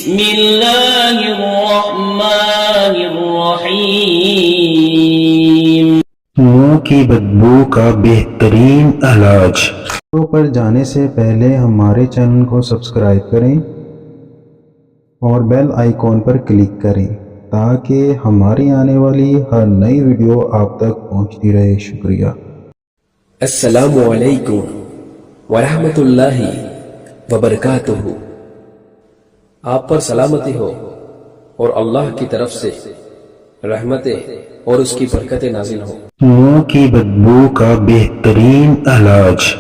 بسم اللہ الرحمن الرحیم۔ منہ کی بدبو کا بہترین علاج۔ ویڈیو پر جانے سے پہلے ہمارے چینل کو سبسکرائب کریں اور بیل آئیکن پر کلک کریں تاکہ ہماری آنے والی ہر نئی ویڈیو آپ تک پہنچتی رہے۔ شکریہ۔ السلام علیکم ورحمۃ اللہ وبرکاتہ۔ آپ پر سلامتی ہو اور اللہ کی طرف سے رحمتیں اور اس کی برکتیں نازل ہو۔ منہ کی بدبو کا بہترین علاج۔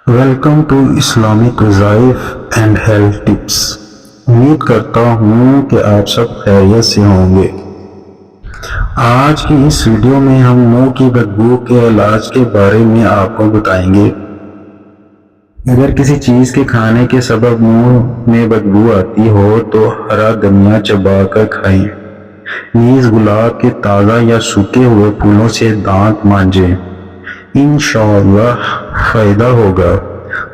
ویلکم ٹو اسلامک وظائف اینڈ ہیلتھ ٹپس۔ امید کرتا ہوں کہ آپ سب خیریت سے ہوں گے۔ آج کی اس ویڈیو میں ہم منہ کی بدبو کے علاج کے بارے میں آپ کو بتائیں گے۔ اگر کسی چیز کے کھانے کے سبب منہ میں بدبو آتی ہو تو ہرا دھنیا چبا کر کھائیں۔ نیز گلاب کے تازہ یا سوکھے ہوئے پھولوں سے دانت مانجیں، انشاءاللہ فائدہ ہوگا۔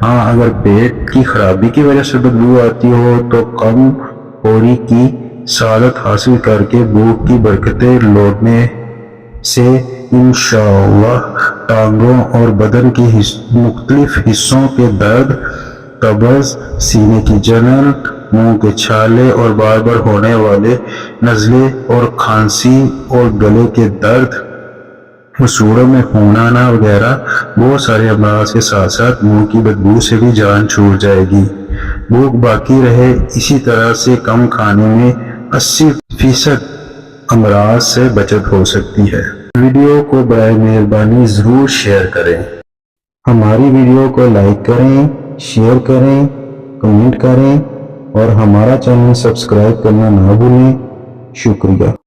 ہاں، اگر پیٹ کی خرابی کی وجہ سے بدبو آتی ہو تو کم پوری کی سعادت حاصل کر کے بھوک کی برکتیں لوٹنے سے انشاءاللہ ٹانگوں اور بدن کے مختلف حصوں کے درد، قبض، سینے کی جلن، منہ کے چھالے اور بار بار ہونے والے نزلے اور کھانسی اور گلے کے درد، مسوڑوں میں خون آنا وغیرہ بہت سارے امراض کے ساتھ ساتھ منہ کی بدبو سے بھی جان چھوٹ جائے گی۔ بھوک باقی رہے۔ اسی طرح سے کم کھانے میں 80% امراض سے بچت ہو سکتی ہے۔ ویڈیو کو برائے مہربانی ضرور شیئر کریں۔ ہماری ویڈیو کو لائک کریں، شیئر کریں، کمنٹ کریں اور ہمارا چینل سبسکرائب کرنا نہ بھولیں۔ شکریہ۔